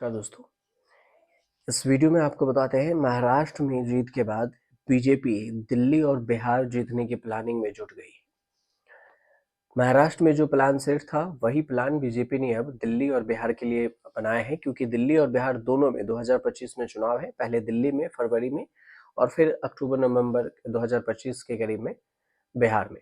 नमस्कार दोस्तों। इस वीडियो में आपको बताते हैं महाराष्ट्र में जीत के बाद बीजेपी दिल्ली और बिहार जीतने की प्लानिंग में जुट गई। महाराष्ट्र में जो प्लान सेट था वही प्लान बीजेपी ने अब दिल्ली और बिहार के लिए बनाया है, क्योंकि दिल्ली और बिहार दोनों में 2025 में चुनाव है। पहले दिल्ली में फरवरी में और फिर अक्टूबर नवंबर 2025 के करीब में बिहार में।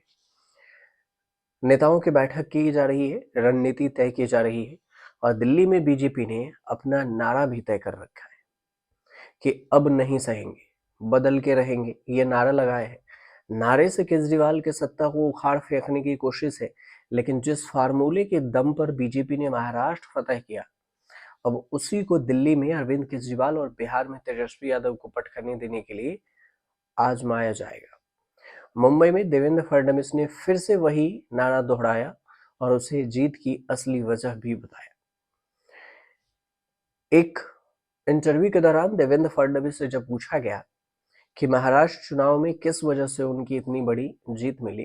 नेताओं की बैठक की जा रही है, रणनीति तय की जा रही है और दिल्ली में बीजेपी ने अपना नारा भी तय कर रखा है कि अब नहीं सहेंगे, बदल के रहेंगे। ये नारा लगाए है। नारे से केजरीवाल के सत्ता को उखाड़ फेंकने की कोशिश है, लेकिन जिस फार्मूले के दम पर बीजेपी ने महाराष्ट्र फतह किया, अब उसी को दिल्ली में अरविंद केजरीवाल और बिहार में तेजस्वी यादव को पटखनी देने के लिए आजमाया जाएगा। मुंबई में देवेंद्र फडणवीस ने फिर से वही नारा दोहराया और उसे जीत की असली वजह भी बताया। एक इंटरव्यू के दौरान देवेंद्र फडणवीस से जब पूछा गया कि महाराष्ट्र चुनाव में किस वजह से उनकी इतनी बड़ी जीत मिली,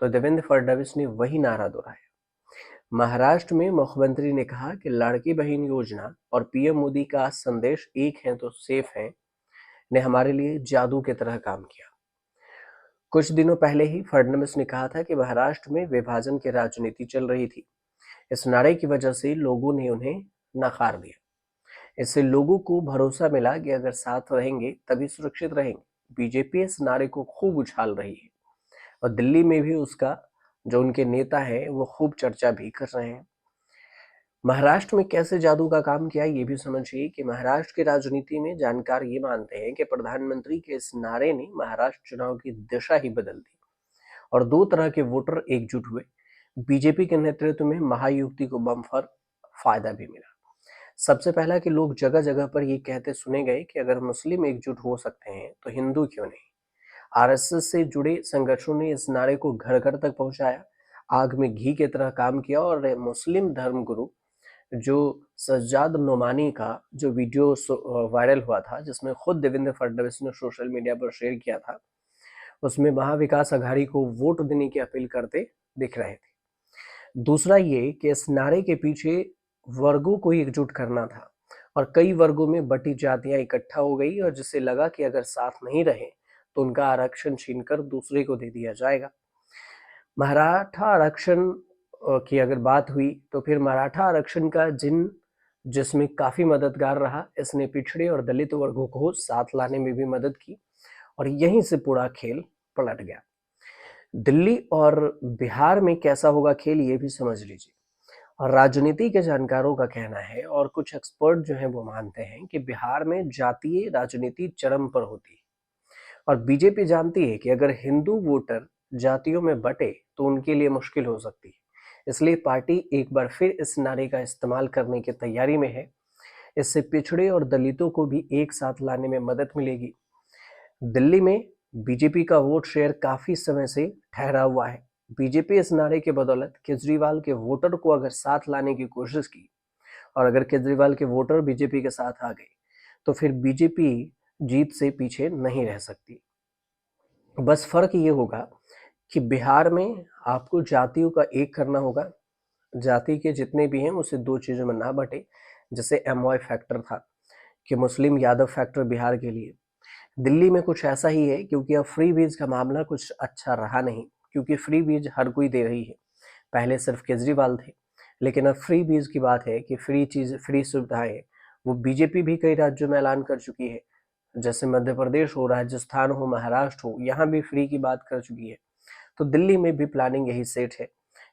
तो देवेंद्र फडणवीस ने वही नारा दोहराया। महाराष्ट्र में मुख्यमंत्री ने कहा कि लाड़की बहन योजना और पीएम मोदी का संदेश एक है तो सेफ है ने हमारे लिए जादू की तरह काम किया। कुछ दिनों पहले ही फडणवीस ने कहा था कि महाराष्ट्र में विभाजन की राजनीति चल रही थी। इस नारे की वजह से लोगों ने उन्हें नकार दिया। इससे लोगों को भरोसा मिला कि अगर साथ रहेंगे तभी सुरक्षित रहेंगे। बीजेपी इस नारे को खूब उछाल रही है और दिल्ली में भी उसका जो उनके नेता है वो खूब चर्चा भी कर रहे हैं। महाराष्ट्र में कैसे जादू का काम किया ये भी समझिए कि महाराष्ट्र की राजनीति में जानकार ये मानते हैं कि प्रधानमंत्री के इस नारे ने महाराष्ट्र चुनाव की दिशा ही बदल दी और दो तरह के वोटर एकजुट हुए। बीजेपी के नेतृत्व में महायुति को बम्पर फायदा भी मिला। सबसे पहला कि लोग जगह जगह पर ये कहते सुने गए कि अगर मुस्लिम एकजुट हो सकते हैं तो हिंदू क्यों नहीं। आरएसएस से जुड़े संगठनों ने इस नारे को घर घर तक पहुंचाया, आग में घी की तरह काम किया और मुस्लिम धर्म गुरु जो सज्जाद नोमानी का जो वीडियो वायरल हुआ था, जिसमें खुद देवेंद्र फडणवीस ने सोशल मीडिया पर शेयर किया था, उसमें महाविकास अघाड़ी को वोट देने की अपील करते दिख रहे थे। दूसरा ये कि इस नारे के पीछे वर्गों को एकजुट करना था और कई वर्गों में बटी जातियां इकट्ठा हो गई और जिससे लगा कि अगर साथ नहीं रहे तो उनका आरक्षण छीनकर दूसरे को दे दिया जाएगा। मराठा आरक्षण की अगर बात हुई तो फिर मराठा आरक्षण का जिसमें काफी मददगार रहा। इसने पिछड़े और दलित वर्गों को साथ लाने में भी मदद की और यहीं से पूरा खेल पलट गया। दिल्ली और बिहार में कैसा होगा खेल ये भी समझ लीजिए। और राजनीति के जानकारों का कहना है और कुछ एक्सपर्ट जो हैं वो मानते हैं कि बिहार में जातीय राजनीति चरम पर होती है और बीजेपी जानती है कि अगर हिंदू वोटर जातियों में बटे तो उनके लिए मुश्किल हो सकती है। इसलिए पार्टी एक बार फिर इस नारे का इस्तेमाल करने की तैयारी में है। इससे पिछड़े और दलितों को भी एक साथ लाने में मदद मिलेगी। दिल्ली में बीजेपी का वोट शेयर काफी समय से ठहरा हुआ है। बीजेपी इस नारे के बदौलत केजरीवाल के वोटर को अगर साथ लाने की कोशिश की और अगर केजरीवाल के वोटर बीजेपी के साथ आ गए तो फिर बीजेपी जीत से पीछे नहीं रह सकती। बस फर्क ये होगा कि बिहार में आपको जातियों का एक करना होगा। जाति के जितने भी हैं उसे दो चीजों में ना बटे, जैसे एमवाई फैक्टर था कि मुस्लिम यादव फैक्टर बिहार के लिए। दिल्ली में कुछ ऐसा ही है, क्योंकि अब फ्री बीज का मामला कुछ अच्छा रहा नहीं, क्योंकि फ्री बीज हर कोई दे रही है। पहले सिर्फ केजरीवाल थे, लेकिन अब फ्री बीज की बात है कि फ्री सुविधाएं वो बीजेपी भी कई राज्यों में ऐलान कर चुकी है। जैसे मध्य प्रदेश हो, राजस्थान हो, महाराष्ट्र हो, यहाँ भी फ्री की बात कर चुकी है। तो दिल्ली में भी प्लानिंग यही सेट है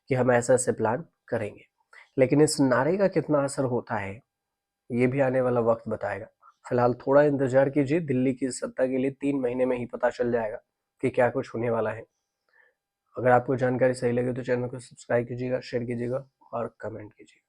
कि हम ऐसे ऐसे प्लान करेंगे। लेकिन इस नारे का कितना असर होता है ये भी आने वाला वक्त बताएगा। फिलहाल थोड़ा इंतजार कीजिए, दिल्ली की सत्ता के लिए 3 महीने में ही पता चल जाएगा कि क्या कुछ होने वाला है। अगर आपको जानकारी सही लगे तो चैनल को सब्सक्राइब कीजिएगा, शेयर कीजिएगा और कमेंट कीजिएगा।